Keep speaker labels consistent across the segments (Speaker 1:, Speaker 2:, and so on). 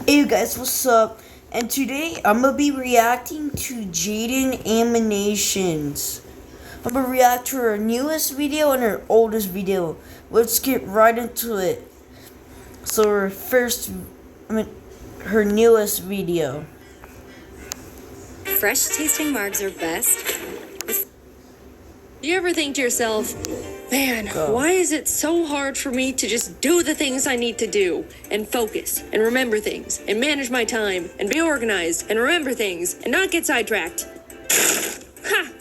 Speaker 1: Hey guys, what's up? And today I'm gonna be reacting to Jaidenanimations. I'm gonna react to her newest video and her oldest video. Let's get right into it. So her newest video.
Speaker 2: Fresh tasting margs are best. Do you ever think to yourself, man, why is it so hard for me to just do the things I need to do and focus and remember things and manage my time and be organized and remember things and not get sidetracked? Ha!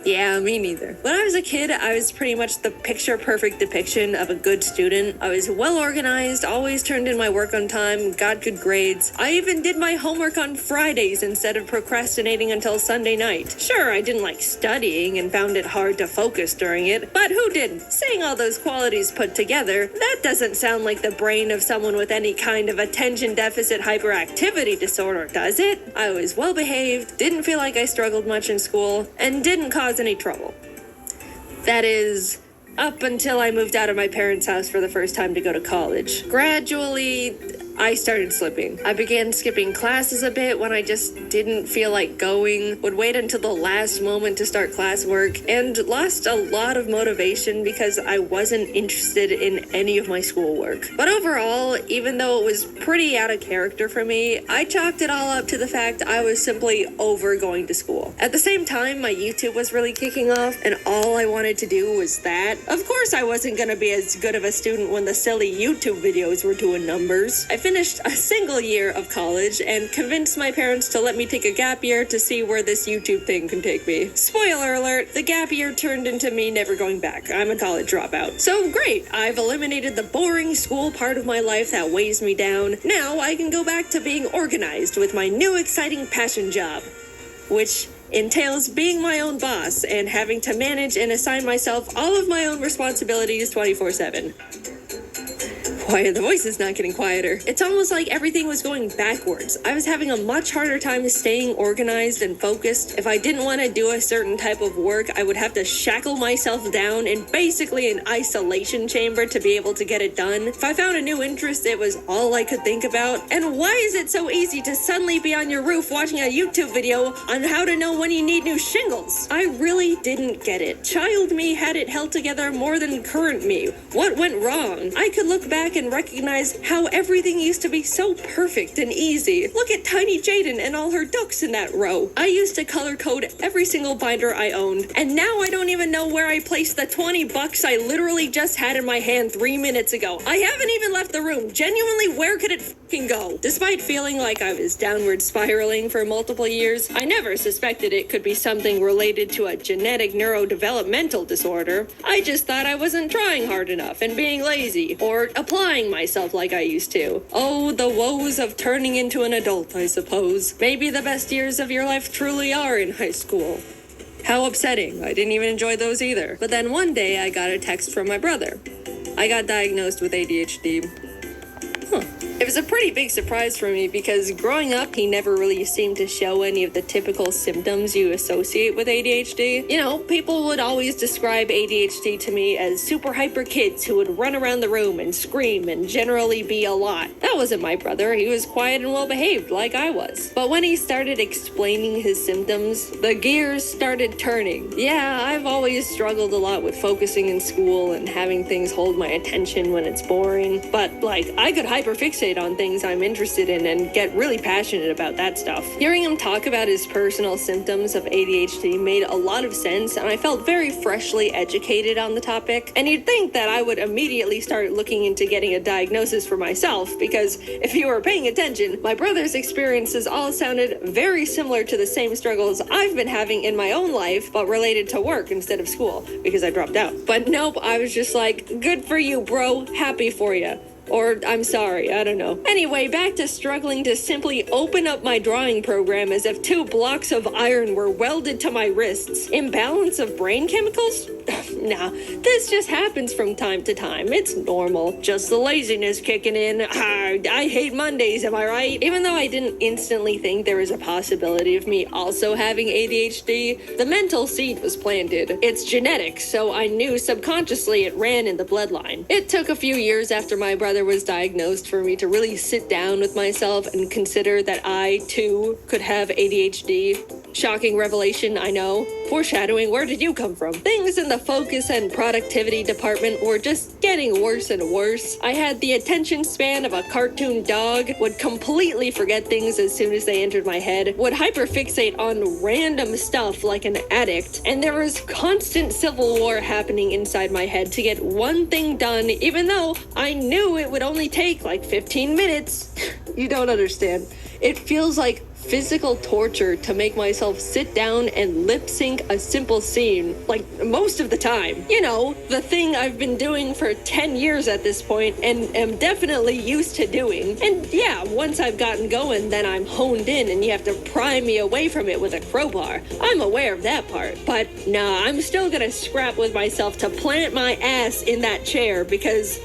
Speaker 2: Yeah, me neither. When I was a kid, I was pretty much the picture-perfect depiction of a good student. I was well-organized, always turned in my work on time, got good grades. I even did my homework on Fridays instead of procrastinating until Sunday night. Sure, I didn't like studying and found it hard to focus during it, but who didn't? Saying all those qualities put together, that doesn't sound like the brain of someone with any kind of attention deficit hyperactivity disorder, does it? I was well-behaved, didn't feel like I struggled much in school, and didn't cause any trouble. That is, up until I moved out of my parents' house for the first time to go to college. Gradually, I started slipping. I began skipping classes a bit when I just didn't feel like going, would wait until the last moment to start classwork, and lost a lot of motivation because I wasn't interested in any of my schoolwork. But overall, even though it was pretty out of character for me, I chalked it all up to the fact I was simply over going to school. At the same time, my YouTube was really kicking off, and all I wanted to do was that. Of course, I wasn't gonna be as good of a student when the silly YouTube videos were doing numbers. I finished a single year of college and convinced my parents to let me take a gap year to see where this YouTube thing can take me. Spoiler alert, the gap year turned into me never going back. I'm a college dropout. So great, I've eliminated the boring school part of my life that weighs me down. Now I can go back to being organized with my new exciting passion job, which entails being my own boss and having to manage and assign myself all of my own responsibilities 24/7. Why are the voices not getting quieter? It's almost like everything was going backwards. I was having a much harder time staying organized and focused. If I didn't want to do a certain type of work, I would have to shackle myself down in basically an isolation chamber to be able to get it done. If I found a new interest, it was all I could think about. And why is it so easy to suddenly be on your roof watching a YouTube video on how to know when you need new shingles? I really didn't get it. Child me had it held together more than current me. What went wrong? I could look back and recognize how everything used to be so perfect and easy. Look at tiny Jaiden and all her ducks in that row. I used to color code every single binder I owned, and now I don't even know where I placed the $20 I literally just had in my hand 3 minutes ago. I haven't even left the room. Genuinely, where could it fucking go? Despite feeling like I was downward spiraling for multiple years, I never suspected it could be something related to a genetic neurodevelopmental disorder. I just thought I wasn't trying hard enough and being lazy, or applying myself like I used to. Oh, the woes of turning into an adult, I suppose. Maybe the best years of your life truly are in high school. How upsetting. I didn't even enjoy those either. But then one day I got a text from my brother. I got diagnosed with ADHD. It was a pretty big surprise for me because growing up, he never really seemed to show any of the typical symptoms you associate with ADHD. You know, people would always describe ADHD to me as super hyper kids who would run around the room and scream and generally be a lot. That wasn't my brother. He was quiet and well behaved like I was. But when he started explaining his symptoms, the gears started turning. Yeah, I've always struggled a lot with focusing in school and having things hold my attention when it's boring. But I could hyperfixate on things I'm interested in and get really passionate about that stuff. Hearing him talk about his personal symptoms of ADHD made a lot of sense, and I felt very freshly educated on the topic. And you'd think that I would immediately start looking into getting a diagnosis for myself, because if you were paying attention, my brother's experiences all sounded very similar to the same struggles I've been having in my own life, but related to work instead of school, because I dropped out. But nope, I was just like, good for you, bro, happy for you. Or, I'm sorry, I don't know. Anyway, back to struggling to simply open up my drawing program as if 2 blocks of iron were welded to my wrists. Imbalance of brain chemicals? Nah, this just happens from time to time. It's normal. Just the laziness kicking in. I hate Mondays, am I right? Even though I didn't instantly think there was a possibility of me also having ADHD, the mental seed was planted. It's genetic, so I knew subconsciously it ran in the bloodline. It took a few years after my brother was diagnosed for me to really sit down with myself and consider that I, too, could have ADHD. Shocking revelation, I know. Foreshadowing, where did you come from? Things in the focus and productivity department were just getting worse and worse. I had the attention span of a cartoon dog, would completely forget things as soon as they entered my head, would hyperfixate on random stuff like an addict, and there was constant civil war happening inside my head to get one thing done, even though I knew it would only take like 15 minutes. You don't understand. It feels like physical torture to make myself sit down and lip sync a simple scene, like most of the time. You know, the thing I've been doing for 10 years at this point and am definitely used to doing. And yeah, once I've gotten going, then I'm honed in and you have to pry me away from it with a crowbar. I'm aware of that part. But nah, I'm still gonna scrap with myself to plant my ass in that chair because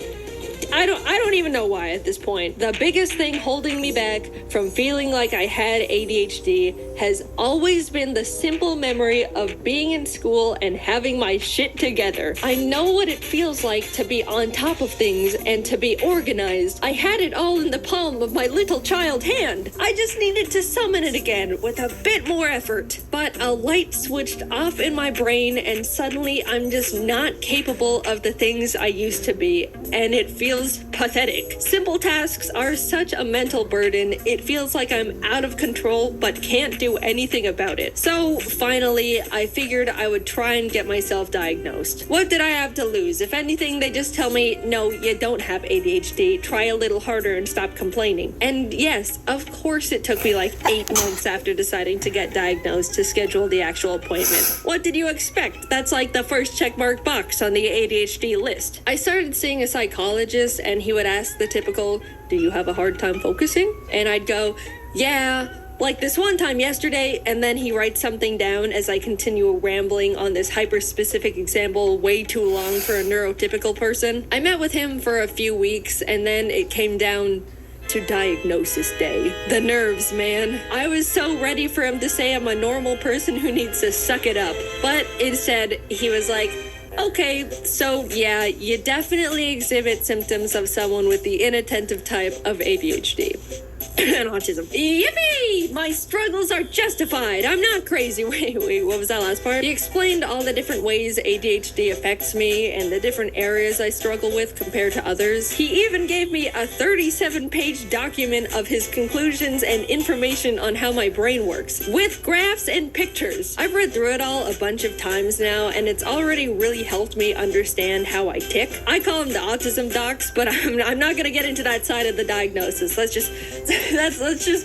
Speaker 2: I don't even know why at this point. The biggest thing holding me back from feeling like I had ADHD has always been the simple memory of being in school and having my shit together. I know what it feels like to be on top of things and to be organized. I had it all in the palm of my little child hand. I just needed to summon it again with a bit more effort. But a light switched off in my brain and suddenly I'm just not capable of the things I used to be, and it feels pathetic. Simple tasks are such a mental burden, it feels like I'm out of control but can't do anything about it. So finally, I figured I would try and get myself diagnosed. What did I have to lose? If anything, they just tell me, no, you don't have ADHD, try a little harder and stop complaining. And yes, of course it took me like 8 months after deciding to get diagnosed to schedule the actual appointment. What did you expect? That's like the first checkmark box on the ADHD list. I started seeing a psychologist and he would ask the typical, do you have a hard time focusing? And I'd go, yeah, like this one time yesterday, and then he writes something down as I continue rambling on this hyper-specific example way too long for a neurotypical person. I met with him for a few weeks, and then it came down to diagnosis day. The nerves, man. I was so ready for him to say I'm a normal person who needs to suck it up. But instead, he was like, okay, so yeah, you definitely exhibit symptoms of someone with the inattentive type of ADHD. And autism. Yippee! My struggles are justified. I'm not crazy. Wait, what was that last part? He explained all the different ways ADHD affects me and the different areas I struggle with compared to others. He even gave me a 37-page document of his conclusions and information on how my brain works, with graphs and pictures. I've read through it all a bunch of times now, and it's already really helped me understand how I tick. I call them the autism docs, but I'm not gonna get into that side of the diagnosis. Let's just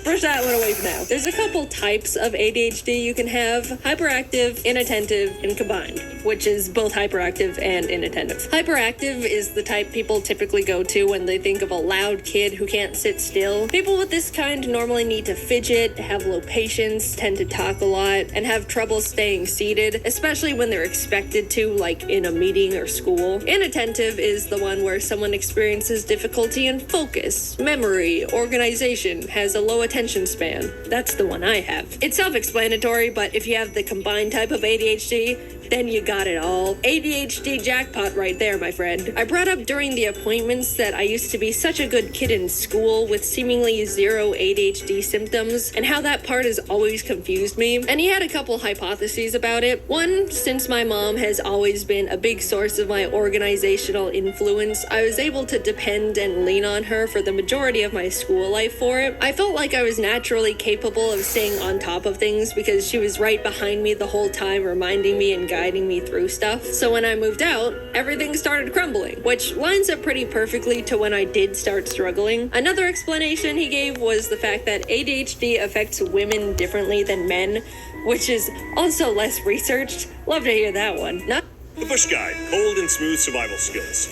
Speaker 2: brush that one away for now. There's a couple types of ADHD you can have: hyperactive, inattentive, and combined, which is both hyperactive and inattentive. Hyperactive is the type people typically go to when they think of a loud kid who can't sit still. People with this kind normally need to fidget, have low patience, tend to talk a lot, and have trouble staying seated, especially when they're expected to, like in a meeting or school. Inattentive is the one where someone experiences difficulty in focus, memory, organization, has a low attention span. That's the one I have. It's self-explanatory, but if you have the combined type of ADHD, then you got it all. ADHD jackpot right there, my friend. I brought up during the appointments that I used to be such a good kid in school with seemingly zero ADHD symptoms, and how that part has always confused me. And he had a couple hypotheses about it. One, since my mom has always been a big source of my organizational influence, I was able to depend and lean on her for the majority of my school life for it. I felt like I was naturally capable of staying on top of things because she was right behind me the whole time, reminding me and guiding me through stuff. So when I moved out, everything started crumbling, which lines up pretty perfectly to when I did start struggling. Another explanation he gave was the fact that ADHD affects women differently than men, which is also less researched. Love to hear that one.
Speaker 3: The Bush Guide, cold and smooth survival skills.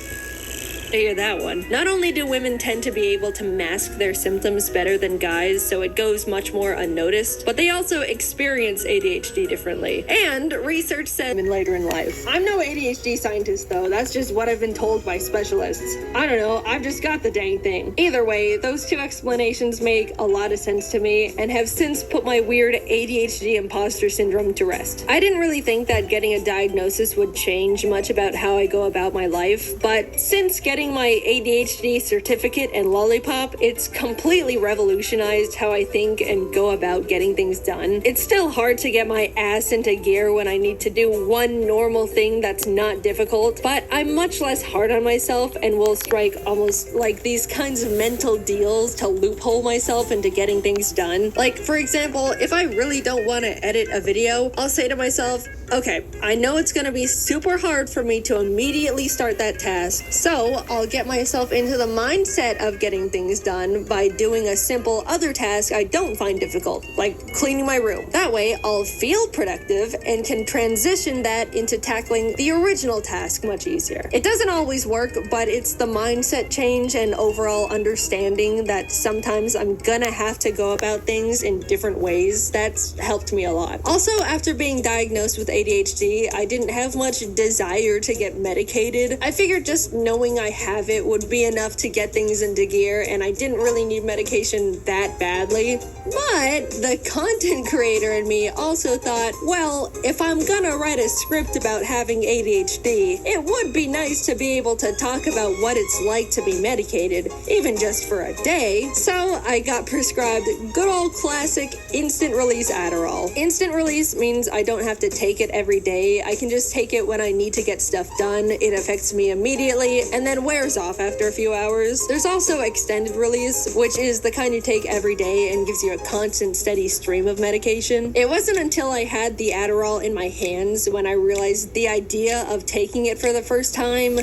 Speaker 2: I hear that one. Not only do women tend to be able to mask their symptoms better than guys, so it goes much more unnoticed, but they also experience ADHD differently. And research said later in life. I'm no ADHD scientist though, that's just what I've been told by specialists. I don't know, I've just got the dang thing. Either way, those two explanations make a lot of sense to me and have since put my weird ADHD imposter syndrome to rest. I didn't really think that getting a diagnosis would change much about how I go about my life, but since getting my ADHD certificate and lollipop, it's completely revolutionized how I think and go about getting things done. It's still hard to get my ass into gear when I need to do one normal thing that's not difficult, but I'm much less hard on myself and will strike almost like these kinds of mental deals to loophole myself into getting things done. Like, for example, if I really don't want to edit a video, I'll say to myself, okay, I know it's going to be super hard for me to immediately start that task, so I'll get myself into the mindset of getting things done by doing a simple other task I don't find difficult, like cleaning my room. That way, I'll feel productive and can transition that into tackling the original task much easier. It doesn't always work, but it's the mindset change and overall understanding that sometimes I'm gonna have to go about things in different ways that's helped me a lot. Also, after being diagnosed with ADHD, I didn't have much desire to get medicated. I figured just knowing I have it would be enough to get things into gear, and I didn't really need medication that badly. But the content creator in me also thought, well, if I'm gonna write a script about having ADHD, it would be nice to be able to talk about what it's like to be medicated, even just for a day. So I got prescribed good old classic instant release Adderall. Instant release means I don't have to take it every day. I can just take it when I need to get stuff done. It affects me immediately and then wears off after a few hours. There's also extended release, which is the kind you take every day and gives you a constant, steady stream of medication. It wasn't until I had the Adderall in my hands when I realized the idea of taking it for the first time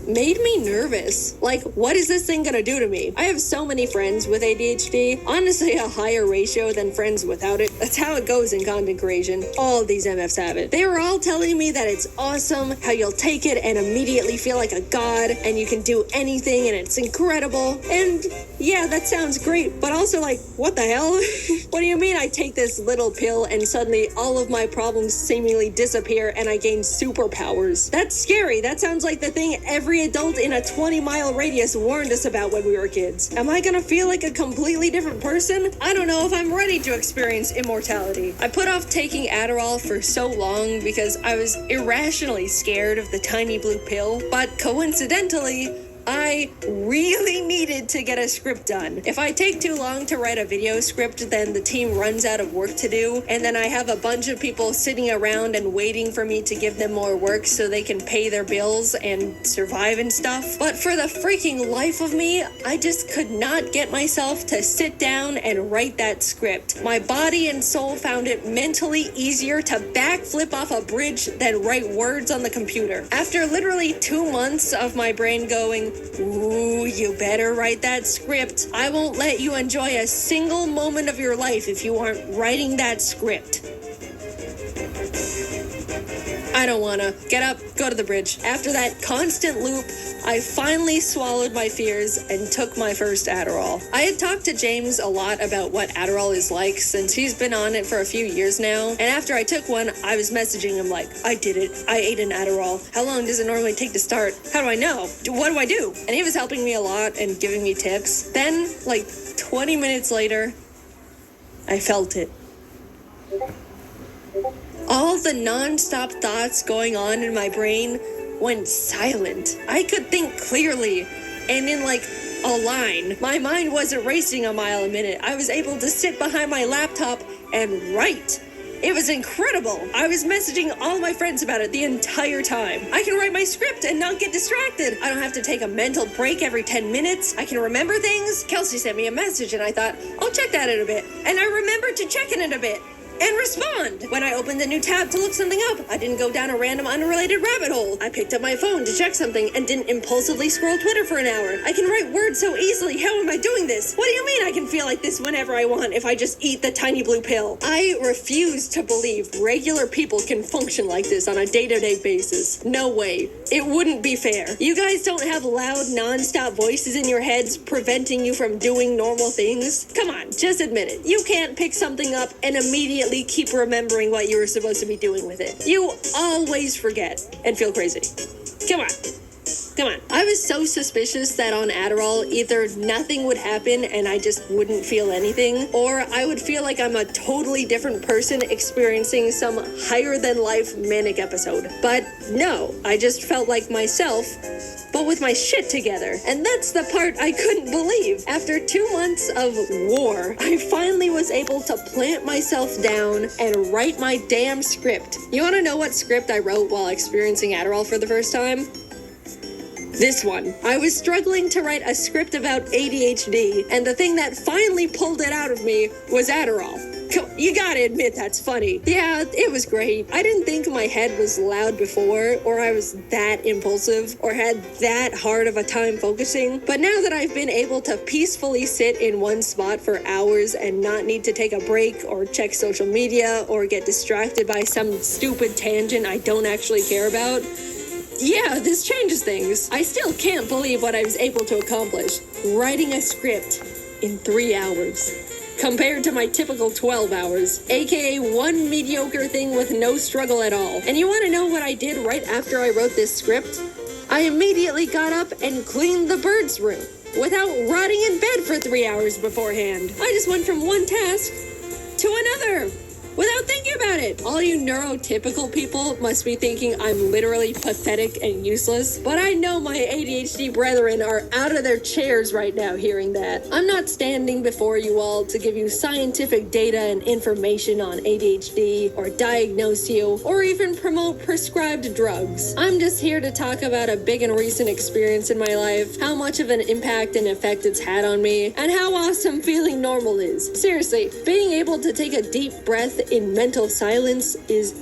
Speaker 2: made me nervous. Like, what is this thing gonna do to me? I have so many friends with ADHD, honestly a higher ratio than friends without it. That's how it goes in content creation. All these MFs have it. They were all telling me that it's awesome, how you'll take it and immediately feel like a god, and you can do anything and it's incredible. And yeah, that sounds great, but also like, what the hell? What do you mean I take this little pill and suddenly all of my problems seemingly disappear and I gain superpowers? That's scary. That sounds like the thing every adult in a 20-mile radius warned us about when we were kids. Am I gonna feel like a completely different person? I don't know if I'm ready to experience immortality. I put off taking Adderall for so long because I was irrationally scared of the tiny blue pill, but coincidentally, I really needed to get a script done. If I take too long to write a video script, then the team runs out of work to do, and then I have a bunch of people sitting around and waiting for me to give them more work so they can pay their bills and survive and stuff. But for the freaking life of me, I just could not get myself to sit down and write that script. My body and soul found it mentally easier to backflip off a bridge than write words on the computer. After literally 2 months of my brain going, ooh, you better write that script. I won't let you enjoy a single moment of your life if you aren't writing that script. I don't wanna. Get up, go to the bridge. After that constant loop, I finally swallowed my fears and took my first Adderall. I had talked to James a lot about what Adderall is like since he's been on it for a few years now. And after I took one, I was messaging him like, I did it. I ate an Adderall. How long does it normally take to start? How do I know? What do I do? And he was helping me a lot and giving me tips. Then, like 20 minutes later, I felt it. All the non-stop thoughts going on in my brain went silent. I could think clearly and in like a line. My mind wasn't racing a mile a minute. I was able to sit behind my laptop and write. It was incredible. I was messaging all my friends about it the entire time. I can write my script and not get distracted. I don't have to take a mental break every 10 minutes. I can remember things. Kelsey sent me a message and I thought, I'll check that in a bit. And I remembered to check it in a bit and respond. When I opened a new tab to look something up, I didn't go down a random unrelated rabbit hole. I picked up my phone to check something and didn't impulsively scroll Twitter for an hour. I can write words so easily. How am I doing this? What do you mean I can feel like this whenever I want if I just eat the tiny blue pill? I refuse to believe regular people can function like this on a day-to-day basis. No way. It wouldn't be fair. You guys don't have loud, non-stop voices in your heads preventing you from doing normal things. Come on, just admit it. You can't pick something up and immediately keep remembering what you were supposed to be doing with it. You always forget and feel crazy. Come on. Come on. I was so suspicious that on Adderall, either nothing would happen and I just wouldn't feel anything, or I would feel like I'm a totally different person experiencing some higher-than-life manic episode. But no, I just felt like myself, but with my shit together. And that's the part I couldn't believe. After 2 months of war, I finally was able to plant myself down and write my damn script. You wanna know what script I wrote while experiencing Adderall for the first time? This one. I was struggling to write a script about ADHD, and the thing that finally pulled it out of me was Adderall. You gotta admit that's funny. Yeah, it was great. I didn't think my head was loud before, or I was that impulsive, or had that hard of a time focusing. But now that I've been able to peacefully sit in one spot for hours and not need to take a break, or check social media, or get distracted by some stupid tangent I don't actually care about, yeah, this changes things. I still can't believe what I was able to accomplish. Writing a script in 3 hours. Compared to my typical 12 hours, aka one mediocre thing with no struggle at all. And you want to know what I did right after I wrote this script? I immediately got up and cleaned the birds' room without rotting in bed for 3 hours beforehand. I just went from one task to another without thinking about it. All you neurotypical people must be thinking I'm literally pathetic and useless, but I know my ADHD brethren are out of their chairs right now hearing that. I'm not standing before you all to give you scientific data and information on ADHD, or diagnose you, or even promote prescribed drugs. I'm just here to talk about a big and recent experience in my life, how much of an impact and effect it's had on me, and how awesome feeling normal is. Seriously, being able to take a deep breath in mental silence is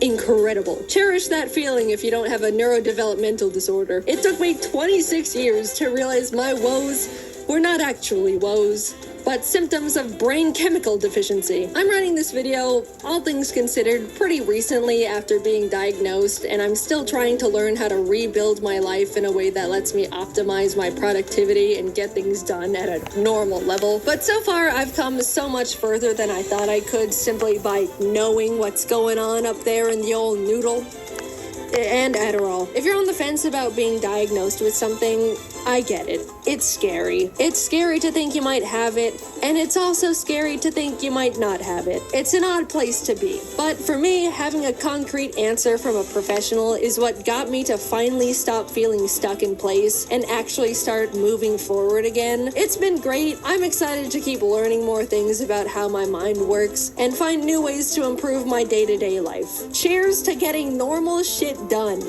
Speaker 2: incredible. Cherish that feeling if you don't have a neurodevelopmental disorder. It took me 26 years to realize my woes were not actually woes, but symptoms of brain chemical deficiency. I'm writing this video, all things considered, pretty recently after being diagnosed, and I'm still trying to learn how to rebuild my life in a way that lets me optimize my productivity and get things done at a normal level. But so far, I've come so much further than I thought I could simply by knowing what's going on up there in the old noodle. And Adderall. If you're on the fence about being diagnosed with something, I get it. It's scary. It's scary to think you might have it, and it's also scary to think you might not have it. It's an odd place to be. But for me, having a concrete answer from a professional is what got me to finally stop feeling stuck in place and actually start moving forward again. It's been great. I'm excited to keep learning more things about how my mind works and find new ways to improve my day-to-day life. Cheers to getting normal shit done.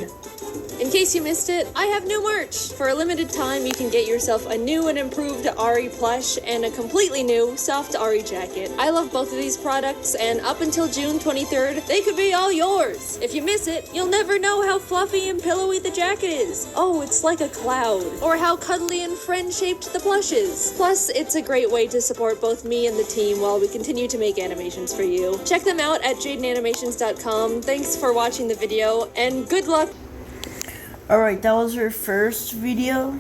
Speaker 2: In case you missed it, I have new merch. For a limited time, you can get yourself a new and improved Ari plush and a completely new soft Ari jacket. I love both of these products, and up until June 23rd, they could be all yours. If you miss it, you'll never know how fluffy and pillowy the jacket is. Oh, it's like a cloud. Or how cuddly and friend-shaped the plush is. Plus, it's a great way to support both me and the team while we continue to make animations for you. Check them out at jaidenanimations.com. Thanks for watching the video, and good luck.
Speaker 1: Alright, that was her first video.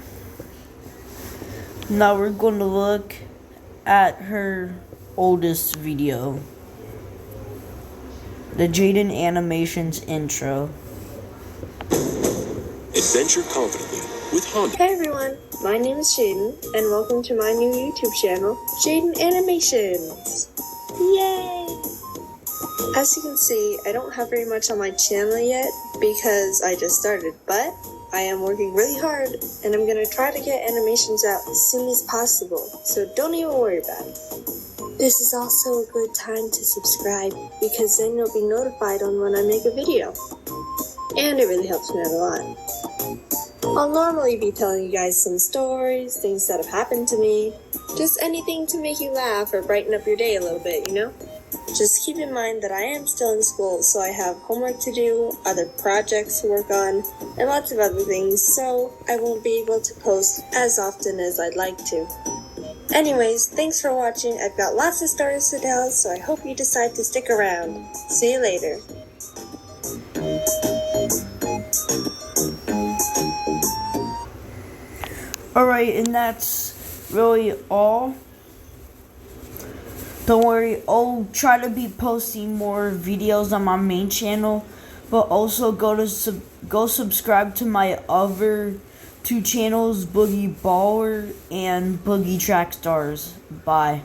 Speaker 1: Now we're going to look at her oldest video. The Jaiden Animations intro.
Speaker 3: Adventure confidently with Honda.
Speaker 4: Hey everyone, my name is Jaiden, and welcome to my new YouTube channel, Jaiden Animations. Yay! As you can see, I don't have very much on my channel yet because I just started, but I am working really hard and I'm gonna try to get animations out as soon as possible, so don't even worry about it. This is also a good time to subscribe because then you'll be notified on when I make a video. And it really helps me out a lot. I'll normally be telling you guys some stories, things that have happened to me, just anything to make you laugh or brighten up your day a little bit, you know? Just keep in mind that I am still in school, so I have homework to do, other projects to work on, and lots of other things, so I won't be able to post as often as I'd like to. Anyways, thanks for watching. I've got lots of stories to tell, so I hope you decide to stick around. See you later.
Speaker 1: Alright, and that's really all. Don't worry, I'll try to be posting more videos on my main channel, but also go subscribe to my other two channels, Boogie Baller and Boogie Track Stars. Bye.